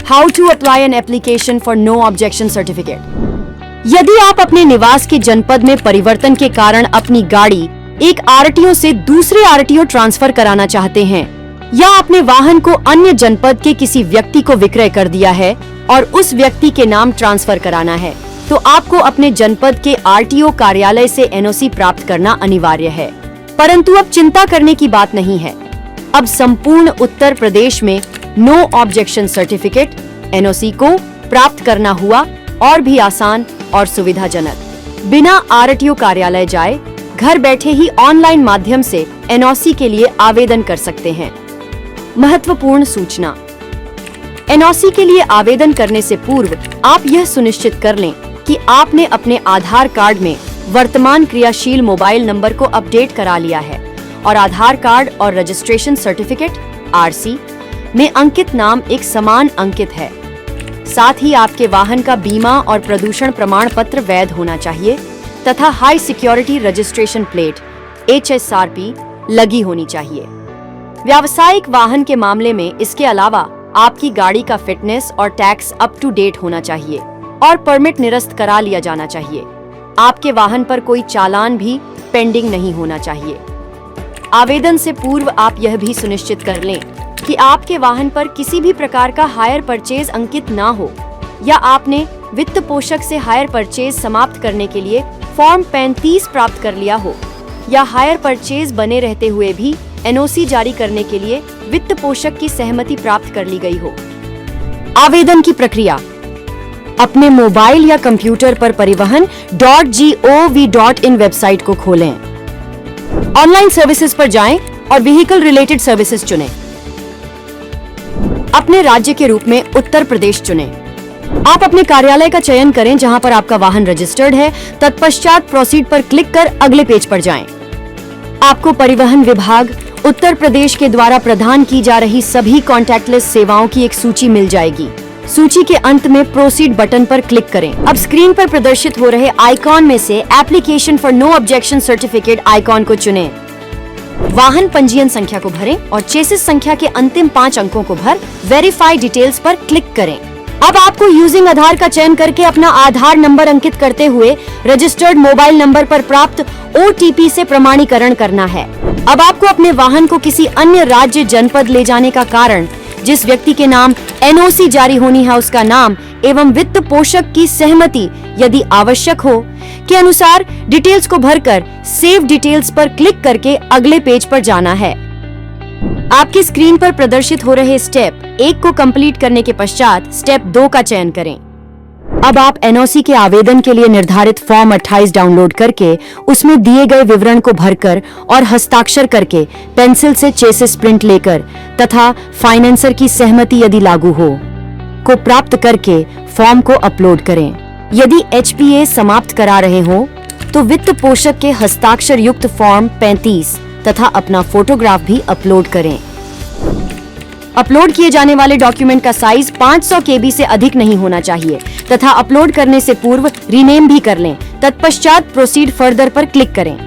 How to apply an application for no objection certificate. यदि आप अपने निवास के जनपद में परिवर्तन के कारण अपनी गाड़ी एक आरटीओ से दूसरे आरटीओ ट्रांसफर कराना चाहते हैं या अपने वाहन को अन्य जनपद के किसी व्यक्ति को विक्रय कर दिया है और उस व्यक्ति के नाम ट्रांसफर कराना है, तो आपको अपने जनपद के आरटीओ कार्यालय से एनओसी प्राप्त करना अनिवार्य है। परंतु अब चिंता करने की बात नहीं है। अब संपूर्ण उत्तर प्रदेश में नो ऑब्जेक्शन सर्टिफिकेट एनओसी को प्राप्त करना हुआ और भी आसान और सुविधाजनक। बिना आरटीओ कार्यालय जाए घर बैठे ही ऑनलाइन माध्यम से एनओसी के लिए आवेदन कर सकते हैं। महत्वपूर्ण सूचना, एनओसी के लिए आवेदन करने से पूर्व आप यह सुनिश्चित कर लें कि आपने अपने आधार कार्ड में वर्तमान क्रियाशील मोबाइल नंबर को अपडेट करा लिया है और आधार कार्ड और रजिस्ट्रेशन सर्टिफिकेट आरसी में अंकित नाम एक समान अंकित है। साथ ही आपके वाहन का बीमा और प्रदूषण प्रमाण पत्र वैध होना चाहिए तथा high security registration plate HSRP लगी होनी चाहिए। व्यावसायिक वाहन के मामले में इसके अलावा आपकी गाड़ी का फिटनेस और टैक्स अप टू डेट होना चाहिए और परमिट निरस्त करा लिया जाना चाहिए। आपके वाहन पर कोई चालान भी पेंडिंग नहीं होना चाहिए। आवेदन से पूर्व आप यह भी सुनिश्चित कर लें कि आपके वाहन पर किसी भी प्रकार का हायर परचेज अंकित ना हो या आपने वित्त पोषक से हायर परचेज समाप्त करने के लिए फॉर्म 35 प्राप्त कर लिया हो या हायर परचेज बने रहते हुए भी एनओसी जारी करने के लिए वित्त पोषक की सहमति प्राप्त कर ली गई हो। आवेदन की प्रक्रिया, अपने मोबाइल या कंप्यूटर पर परिवहन.gov.in वेबसाइट को खोलें। ऑनलाइन सर्विसेज पर जाएं और व्हीकल रिलेटेड सर्विसेज चुनें। अपने राज्य के रूप में उत्तर प्रदेश चुनें। आप अपने कार्यालय का चयन करें जहां पर आपका वाहन रजिस्टर्ड है। तत्पश्चात प्रोसीड पर क्लिक कर अगले पेज पर जाएं। आपको परिवहन विभाग उत्तर प्रदेश के द्वारा प्रदान की जा रही सभी कॉन्टैक्टलेस सेवाओं की एक सूची मिल जाएगी। सूची के अंत में प्रोसीड बटन पर क्लिक करें। अब स्क्रीन पर प्रदर्शित हो रहे आइकॉन में से application for no objection certificate icon को चुनें। वाहन पंजीयन संख्या को भरें और चेसिस संख्या के अंतिम 5 अंकों को भर वेरीफाई डिटेल्स पर क्लिक करें। अब आपको यूजिंग आधार का चयन करके अपना आधार नंबर अंकित करते हुए रजिस्टर्ड मोबाइल नंबर पर प्राप्त OTP से प्रमाणीकरण करना है। अब आपको अपने वाहन को किसी अन्य राज्य जनपद ले जाने का कारण, जिस व्यक्ति के नाम एनओसी जारी होनी है उसका नाम एवं वित्त पोषक की सहमति यदि आवश्यक हो के अनुसार डिटेल्स को भरकर सेव डिटेल्स पर क्लिक करके अगले पेज पर जाना है। आपकी स्क्रीन पर प्रदर्शित हो रहे स्टेप 1 को कंप्लीट करने के पश्चात स्टेप 2 का चयन करें। अब आप एनओसी के आवेदन के लिए निर्धारित फॉर्म 28 डाउनलोड करके उसमें दिए गए विवरण को भरकर और हस्ताक्षर करके पेंसिल से चेसिस प्रिंट लेकर तथा फाइनेंसर की सहमति यदि लागू हो को प्राप्त करके फॉर्म को अपलोड करें। यदि HPA समाप्त करा रहे हो तो वित्त पोषक के हस्ताक्षर युक्त फॉर्म 35 तथा अपना फोटोग्राफ भी अपलोड करें। अपलोड किए जाने वाले डॉक्यूमेंट का साइज 500 KB से अधिक नहीं होना चाहिए तथा अपलोड करने से पूर्व रीनेम भी कर लें। तत्पश्चात प्रोसीड फर्दर पर क्लिक करें।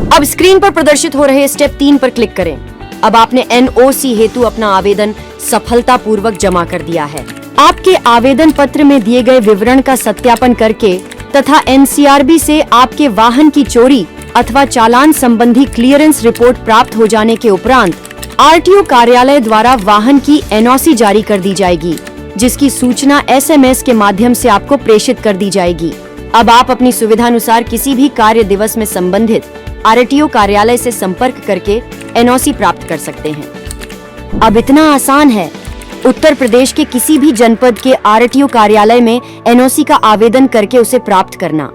अब स्क्रीन पर प्रदर्शित हो रहे स्टेप 3 पर क्लिक करें। अब आपने एनओसी हेतु अपना आवेदन सफलतापूर्वक जमा कर दिया है। आपके आवेदन पत्र में दिए गए विवरण का सत्यापन करके तथा NCRB से आपके वाहन की चोरी अथवा चालान संबंधी क्लियरेंस रिपोर्ट प्राप्त हो जाने के उपरांत आरटीओ कार्यालय द्वारा वाहन की एनओसी जारी कर दी जाएगी, जिसकी सूचना SMS के माध्यम से आपको प्रेषित कर दी जाएगी। अब आप अपनी सुविधानुसार किसी भी कार्य दिवस में संबंधित आरटीओ कार्यालय से संपर्क करके एनओसी प्राप्त कर सकते हैं। अब इतना आसान है उत्तर प्रदेश के किसी भी जनपद के आरटीओ कार्यालय में एनओसी का आवेदन करके उसे प्राप्त करना।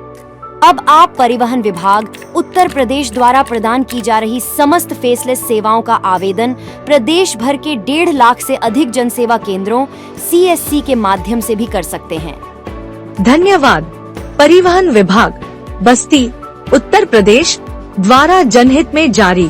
अब आप परिवहन विभाग उत्तर प्रदेश द्वारा प्रदान की जा रही समस्त फेसलेस सेवाओं का आवेदन प्रदेश भर के 1.5 लाख से अधिक जनसेवा केंद्रों CSC के माध्यम से भी कर सकते हैं। धन्यवाद। परिवहन विभाग, बस्ती, उत्तर प्रदेश द्वारा जनहित में जारी।